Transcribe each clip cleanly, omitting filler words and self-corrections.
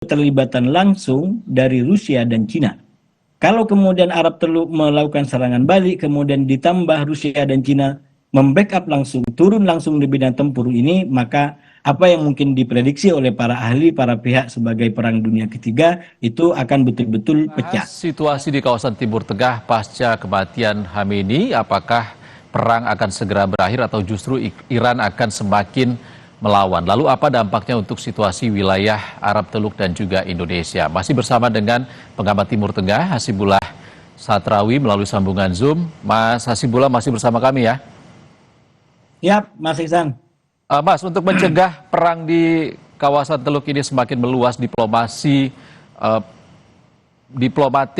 keterlibatan langsung dari Rusia dan Cina. Kalau kemudian Arab Teluk melakukan serangan balik, kemudian ditambah Rusia dan Cina membackup langsung, turun langsung di bidang tempur ini, maka apa yang mungkin diprediksi oleh para ahli, para pihak sebagai Perang Dunia Ketiga itu akan betul-betul pecah. Situasi di kawasan Timur Tengah pasca kematian Khamenei, apakah perang akan segera berakhir atau justru Iran akan semakin melawan? Lalu apa dampaknya untuk situasi wilayah Arab Teluk dan juga Indonesia? Masih bersama dengan pengamat Timur Tengah, Hasibullah Satrawi melalui sambungan Zoom. Mas Hasibullah masih bersama kami ya? Ya, Mas Iksan. Mas, untuk mencegah perang di kawasan Teluk ini semakin meluas,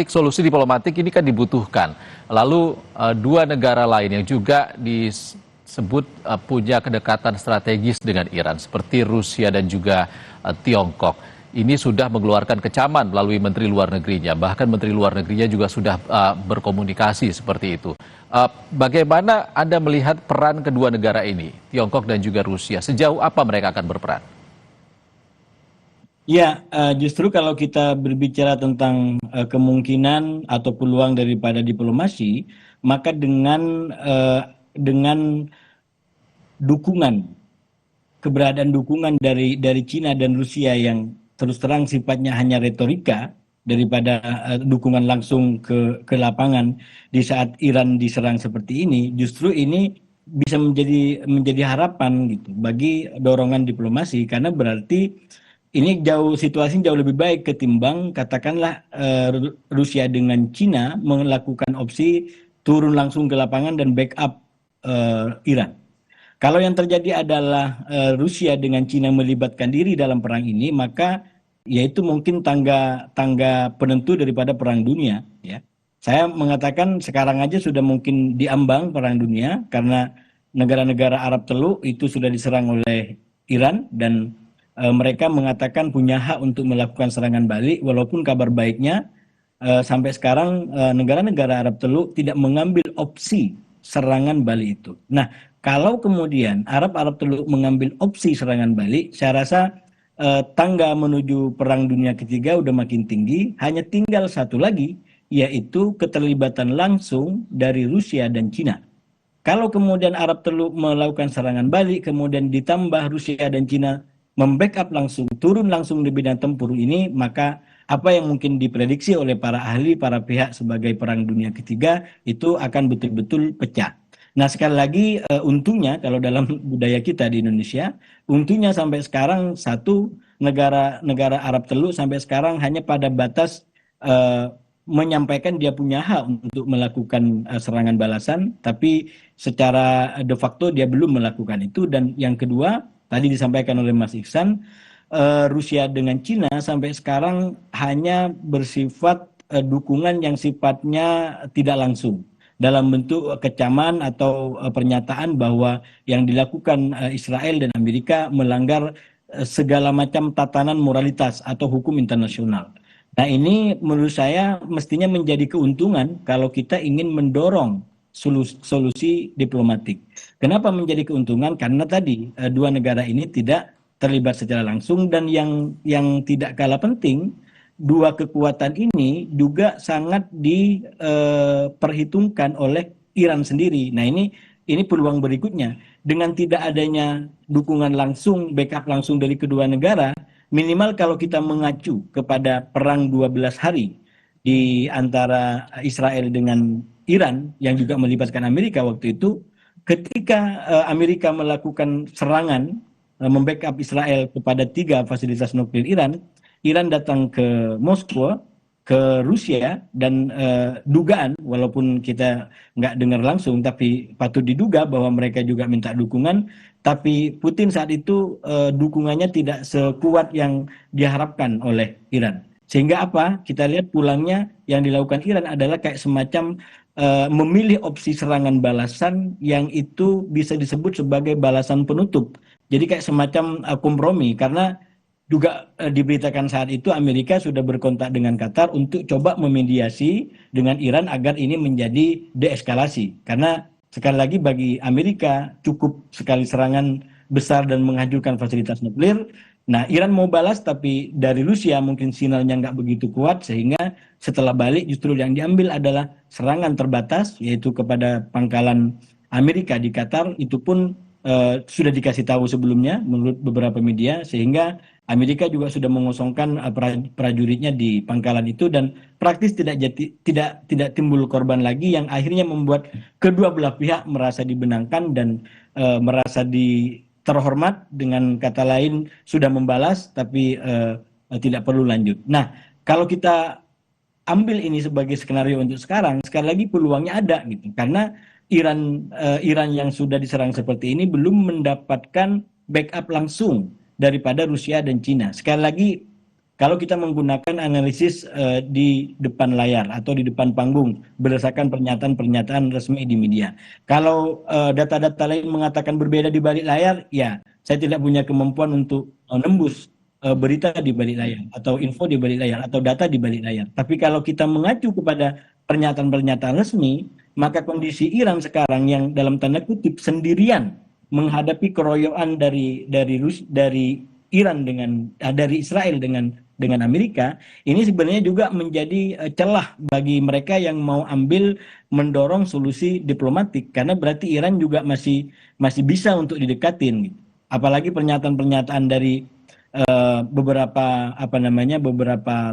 solusi diplomatik ini kan dibutuhkan. Lalu dua negara lain yang juga disebut punya kedekatan strategis dengan Iran, seperti Rusia dan juga Tiongkok. Ini sudah mengeluarkan kecaman melalui Menteri Luar Negerinya. Bahkan Menteri Luar Negerinya juga sudah berkomunikasi seperti itu. Bagaimana Anda melihat peran kedua negara ini, Tiongkok dan juga Rusia? Sejauh apa mereka akan berperan? Ya, justru kalau kita berbicara tentang kemungkinan atau peluang daripada diplomasi, maka dengan dukungan, keberadaan dukungan dari Cina dan Rusia yang terus terang sifatnya hanya retorika daripada dukungan langsung ke lapangan di saat Iran diserang seperti ini, justru ini bisa menjadi harapan gitu bagi dorongan diplomasi, karena berarti ini situasi jauh lebih baik ketimbang katakanlah Rusia dengan Cina melakukan opsi turun langsung ke lapangan dan backup Iran. Kalau yang terjadi adalah Rusia dengan Cina melibatkan diri dalam perang ini, maka yaitu mungkin tangga penentu daripada perang dunia. Ya, saya mengatakan sekarang aja sudah mungkin diambang perang dunia karena negara-negara Arab Teluk itu sudah diserang oleh Iran dan mereka mengatakan punya hak untuk melakukan serangan balik, walaupun kabar baiknya sampai sekarang negara-negara Arab Teluk tidak mengambil opsi serangan balik itu. Nah, kalau kemudian Arab Teluk mengambil opsi serangan balik, saya rasa tangga menuju Perang Dunia Ketiga udah makin tinggi. Hanya tinggal satu lagi, yaitu keterlibatan langsung dari Rusia dan Cina. Kalau kemudian Arab Teluk melakukan serangan balik, kemudian ditambah Rusia dan Cina membackup langsung, turun langsung di bidang tempur ini, maka apa yang mungkin diprediksi oleh para ahli, para pihak sebagai Perang Dunia Ketiga itu akan betul-betul pecah. Nah, sekali lagi untungnya kalau dalam budaya kita di Indonesia, untungnya sampai sekarang satu negara Arab Teluk sampai sekarang hanya pada batas menyampaikan dia punya hak untuk melakukan serangan balasan, tapi secara de facto dia belum melakukan itu. Dan yang kedua, tadi disampaikan oleh Mas Iksan, Rusia dengan Cina sampai sekarang hanya bersifat dukungan yang sifatnya tidak langsung, dalam bentuk kecaman atau pernyataan bahwa yang dilakukan Israel dan Amerika melanggar segala macam tatanan moralitas atau hukum internasional. Nah, ini menurut saya mestinya menjadi keuntungan kalau kita ingin mendorong solusi diplomatik. Kenapa menjadi keuntungan? Karena tadi dua negara ini tidak terlibat secara langsung, dan yang tidak kalah penting, dua kekuatan ini juga sangat diperhitungkan oleh Iran sendiri. Nah, ini peluang berikutnya. Dengan tidak adanya dukungan langsung, backup langsung dari kedua negara, minimal kalau kita mengacu kepada perang 12 hari di antara Israel dengan Iran yang juga melibatkan Amerika waktu itu, ketika Amerika melakukan serangan membackup Israel kepada 3 fasilitas nuklir Iran, Iran datang ke Moskow, ke Rusia, dan dugaan, walaupun kita nggak dengar langsung, tapi patut diduga bahwa mereka juga minta dukungan, tapi Putin saat itu dukungannya tidak sekuat yang diharapkan oleh Iran. Sehingga apa? Kita lihat pulangnya yang dilakukan Iran adalah kayak semacam memilih opsi serangan balasan yang itu bisa disebut sebagai balasan penutup. Jadi kayak semacam kompromi, karena juga diberitakan saat itu Amerika sudah berkontak dengan Qatar untuk coba memediasi dengan Iran agar ini menjadi deeskalasi. Karena sekali lagi bagi Amerika cukup sekali serangan besar dan menghancurkan fasilitas nuklir. Nah, Iran mau balas tapi dari Rusia mungkin sinyalnya nggak begitu kuat sehingga setelah balik justru yang diambil adalah serangan terbatas yaitu kepada pangkalan Amerika di Qatar. Itu pun sudah dikasih tahu sebelumnya menurut beberapa media sehingga Amerika juga sudah mengosongkan prajuritnya di pangkalan itu dan praktis tidak timbul korban lagi yang akhirnya membuat kedua belah pihak merasa dibenangkan dan merasa terhormat, dengan kata lain sudah membalas tapi tidak perlu lanjut. Nah, kalau kita ambil ini sebagai skenario untuk sekarang, sekali lagi peluangnya ada gitu. Karena Iran yang sudah diserang seperti ini belum mendapatkan backup langsung daripada Rusia dan Cina. Sekali lagi kalau kita menggunakan analisis di depan layar atau di depan panggung berdasarkan pernyataan-pernyataan resmi di media. Kalau data-data lain mengatakan berbeda di balik layar, ya saya tidak punya kemampuan untuk nembus berita di balik layar atau info di balik layar atau data di balik layar. Tapi kalau kita mengacu kepada pernyataan-pernyataan resmi, maka kondisi Iran sekarang yang dalam tanda kutip sendirian menghadapi keroyokan dari Iran dari Israel dengan Amerika, ini sebenarnya juga menjadi celah bagi mereka yang mau mendorong solusi diplomatik karena berarti Iran juga masih bisa untuk didekatin gitu. Apalagi pernyataan-pernyataan dari beberapa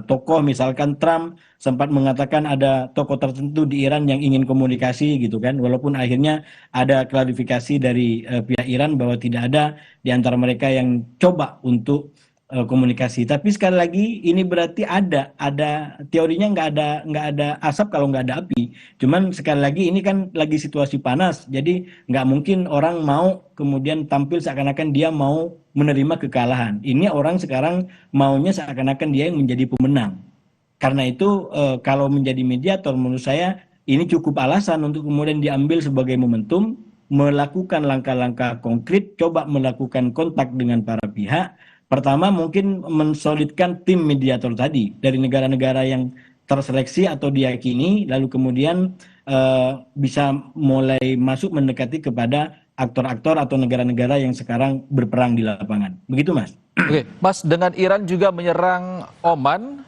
tokoh, misalkan Trump sempat mengatakan ada tokoh tertentu di Iran yang ingin komunikasi gitu kan, walaupun akhirnya ada klarifikasi dari pihak Iran bahwa tidak ada di antara mereka yang coba untuk komunikasi. Tapi sekali lagi ini berarti ada teorinya nggak ada asap kalau nggak ada api. Cuman sekali lagi ini kan lagi situasi panas, jadi nggak mungkin orang mau kemudian tampil seakan-akan dia mau menerima kekalahan. Ini orang sekarang maunya seakan-akan dia yang menjadi pemenang. Karena itu kalau menjadi mediator menurut saya ini cukup alasan untuk kemudian diambil sebagai momentum melakukan langkah-langkah konkret, coba melakukan kontak dengan para pihak. Pertama mungkin mensolidkan tim mediator tadi dari negara-negara yang terseleksi atau diyakini, lalu kemudian bisa mulai masuk mendekati kepada aktor-aktor atau negara-negara yang sekarang berperang di lapangan. Begitu, Mas. Oke, Mas, dengan Iran juga menyerang Oman,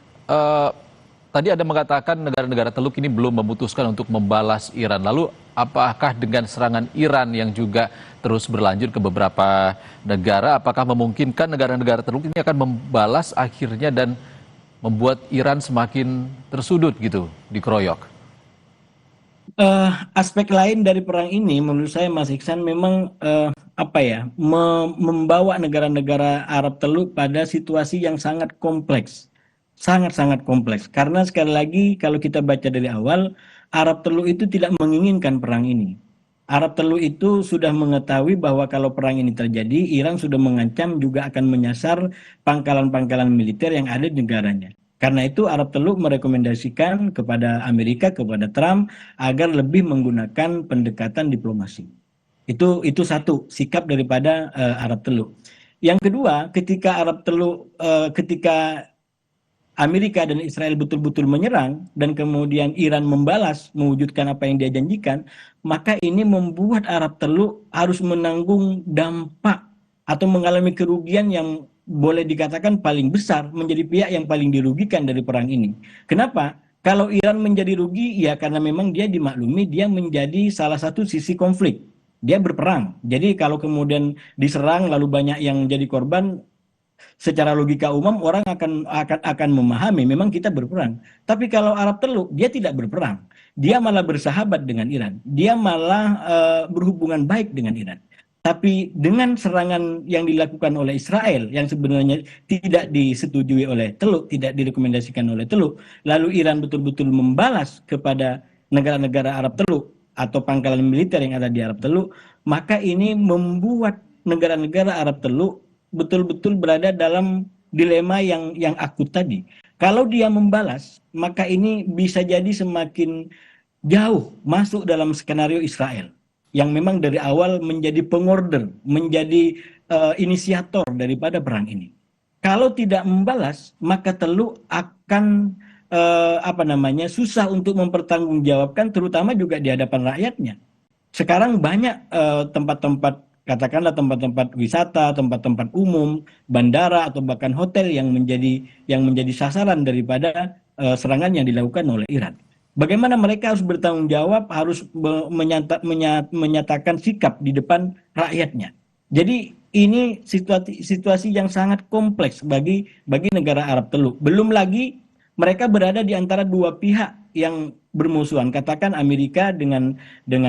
tadi Anda mengatakan negara-negara Teluk ini belum memutuskan untuk membalas Iran. Lalu apakah dengan serangan Iran yang juga terus berlanjut ke beberapa negara, apakah memungkinkan negara-negara Teluk ini akan membalas akhirnya dan membuat Iran semakin tersudut gitu, dikeroyok? Aspek lain dari perang ini menurut saya Mas Iksan memang membawa negara-negara Arab Teluk pada situasi yang sangat kompleks. Sangat-sangat kompleks. Karena sekali lagi kalau kita baca dari awal, Arab Teluk itu tidak menginginkan perang ini. Arab Teluk itu sudah mengetahui bahwa kalau perang ini terjadi, Iran sudah mengancam juga akan menyasar pangkalan-pangkalan militer yang ada di negaranya. Karena itu Arab Teluk merekomendasikan kepada Amerika, kepada Trump, agar lebih menggunakan pendekatan diplomasi. Itu satu sikap daripada Arab Teluk. Yang kedua, ketika Amerika dan Israel betul-betul menyerang dan kemudian Iran membalas mewujudkan apa yang dia janjikan, maka ini membuat Arab Teluk harus menanggung dampak atau mengalami kerugian yang boleh dikatakan paling besar, menjadi pihak yang paling dirugikan dari perang ini. Kenapa? Kalau Iran menjadi rugi, ya karena memang dia dimaklumi dia menjadi salah satu sisi konflik. Dia berperang. Jadi kalau kemudian diserang lalu banyak yang jadi korban, secara logika umum orang akan memahami memang kita berperang. Tapi kalau Arab Teluk dia tidak berperang, dia malah bersahabat dengan Iran, dia malah berhubungan baik dengan Iran. Tapi dengan serangan yang dilakukan oleh Israel yang sebenarnya tidak disetujui oleh Teluk, tidak direkomendasikan oleh Teluk, lalu Iran betul-betul membalas kepada negara-negara Arab Teluk atau pangkalan militer yang ada di Arab Teluk, maka ini membuat negara-negara Arab Teluk betul-betul berada dalam dilema yang akut tadi. Kalau dia membalas, maka ini bisa jadi semakin jauh masuk dalam skenario Israel yang memang dari awal menjadi pengorder, menjadi inisiator daripada perang ini. Kalau tidak membalas, maka Teluk akan susah untuk mempertanggungjawabkan, terutama juga di hadapan rakyatnya. Sekarang banyak tempat-tempat katakanlah tempat-tempat wisata, tempat-tempat umum, bandara atau bahkan hotel yang menjadi sasaran daripada serangan yang dilakukan oleh Iran. Bagaimana mereka harus bertanggung jawab, harus menyatakan sikap di depan rakyatnya. Jadi ini situasi yang sangat kompleks bagi negara Arab Teluk. Belum lagi mereka berada di antara dua pihak yang bermusuhan, katakan Amerika dengan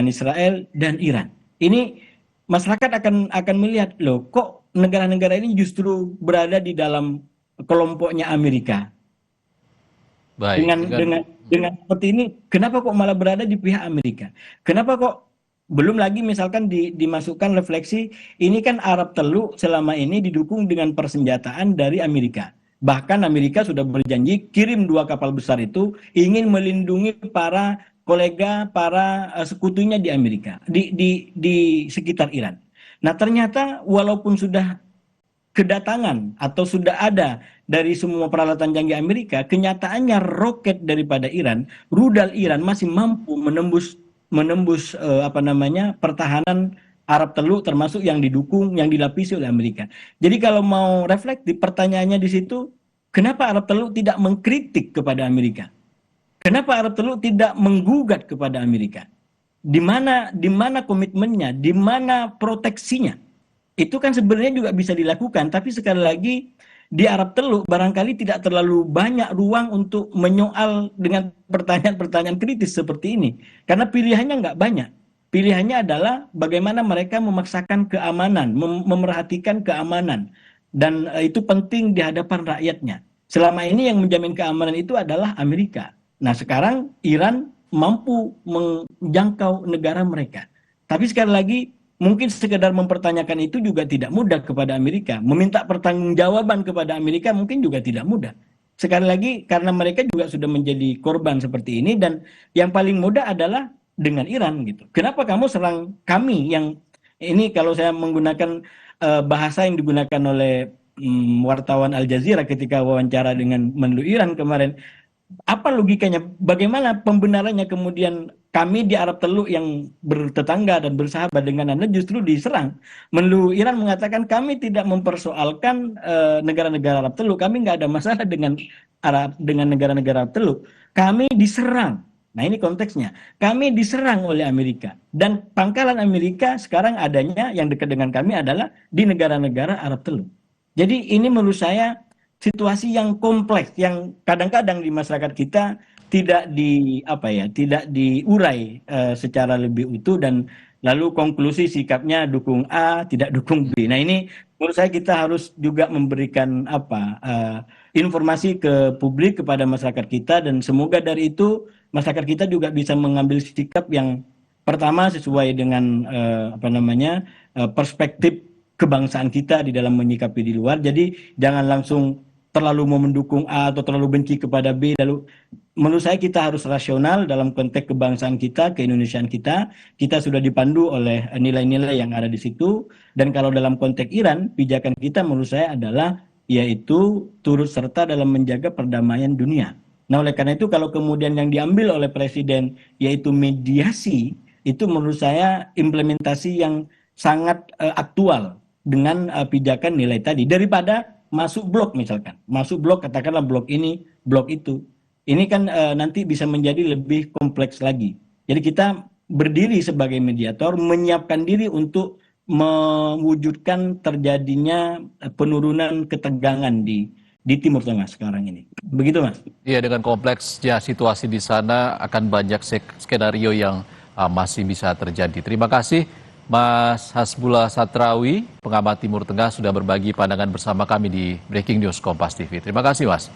Israel dan Iran. Ini masyarakat akan melihat, loh kok negara-negara ini justru berada di dalam kelompoknya Amerika. Baik, Dengan seperti ini, kenapa kok malah berada di pihak Amerika? Kenapa kok belum lagi misalkan dimasukkan refleksi, ini kan Arab Teluk selama ini didukung dengan persenjataan dari Amerika. Bahkan Amerika sudah berjanji kirim 2 kapal besar itu ingin melindungi para kolega, para sekutunya di Amerika, di sekitar Iran. Nah ternyata walaupun sudah kedatangan atau sudah ada dari semua peralatan canggih Amerika, kenyataannya roket daripada Iran, rudal Iran masih mampu menembus pertahanan Arab Teluk, termasuk yang didukung, yang dilapisi oleh Amerika. Jadi kalau mau reflektif, pertanyaannya di situ, kenapa Arab Teluk tidak mengkritik kepada Amerika? Kenapa Arab Teluk tidak menggugat kepada Amerika? Di mana komitmennya? Di mana proteksinya? Itu kan sebenarnya juga bisa dilakukan, tapi sekali lagi di Arab Teluk barangkali tidak terlalu banyak ruang untuk menyoal dengan pertanyaan-pertanyaan kritis seperti ini. Karena pilihannya nggak banyak. Pilihannya adalah bagaimana mereka memaksakan keamanan, memerhatikan keamanan. Dan itu penting di hadapan rakyatnya. Selama ini yang menjamin keamanan itu adalah Amerika. Nah sekarang Iran mampu menjangkau negara mereka. Tapi sekali lagi, mungkin sekedar mempertanyakan itu juga tidak mudah kepada Amerika. Meminta pertanggungjawaban kepada Amerika mungkin juga tidak mudah. Sekali lagi karena mereka juga sudah menjadi korban seperti ini, dan yang paling mudah adalah dengan Iran gitu. Kenapa kamu serang kami? Yang ini kalau saya menggunakan bahasa yang digunakan oleh wartawan Al Jazeera ketika wawancara dengan Menlu Iran kemarin. Apa logikanya? Bagaimana pembenarannya kemudian kami di Arab Teluk yang bertetangga dan bersahabat dengan Anda justru diserang? Menlu Iran mengatakan kami tidak mempersoalkan negara-negara Arab Teluk, kami nggak ada masalah dengan negara-negara Arab Teluk. Kami diserang. Nah ini konteksnya. Kami diserang oleh Amerika. Dan pangkalan Amerika sekarang adanya yang dekat dengan kami adalah di negara-negara Arab Teluk. Jadi ini menurut saya situasi yang kompleks yang kadang-kadang di masyarakat kita tidak diurai secara lebih utuh, dan lalu konklusi sikapnya dukung A, tidak dukung B. Nah ini menurut saya kita harus juga memberikan informasi ke publik, kepada masyarakat kita, dan semoga dari itu masyarakat kita juga bisa mengambil sikap yang pertama sesuai dengan perspektif kebangsaan kita di dalam menyikapi di luar. Jadi jangan langsung terlalu mau mendukung A atau terlalu benci kepada B. Lalu menurut saya kita harus rasional dalam konteks kebangsaan kita, keindonesiaan kita. Kita sudah dipandu oleh nilai-nilai yang ada di situ. Dan kalau dalam konteks Iran, pijakan kita menurut saya adalah yaitu turut serta dalam menjaga perdamaian dunia. Nah oleh karena itu kalau kemudian yang diambil oleh Presiden yaitu mediasi, itu menurut saya implementasi yang sangat aktual dengan pijakan nilai tadi, daripada masuk blok misalkan, masuk blok katakanlah blok ini, blok itu. Ini kan nanti bisa menjadi lebih kompleks lagi. Jadi kita berdiri sebagai mediator, menyiapkan diri untuk mewujudkan terjadinya penurunan ketegangan di Timur Tengah sekarang ini. Begitu Mas? Iya, dengan kompleksnya situasi di sana akan banyak skenario yang masih bisa terjadi. Terima kasih Mas Hasbullah Satrawi, pengamat Timur Tengah, sudah berbagi pandangan bersama kami di Breaking News Kompas TV. Terima kasih Mas.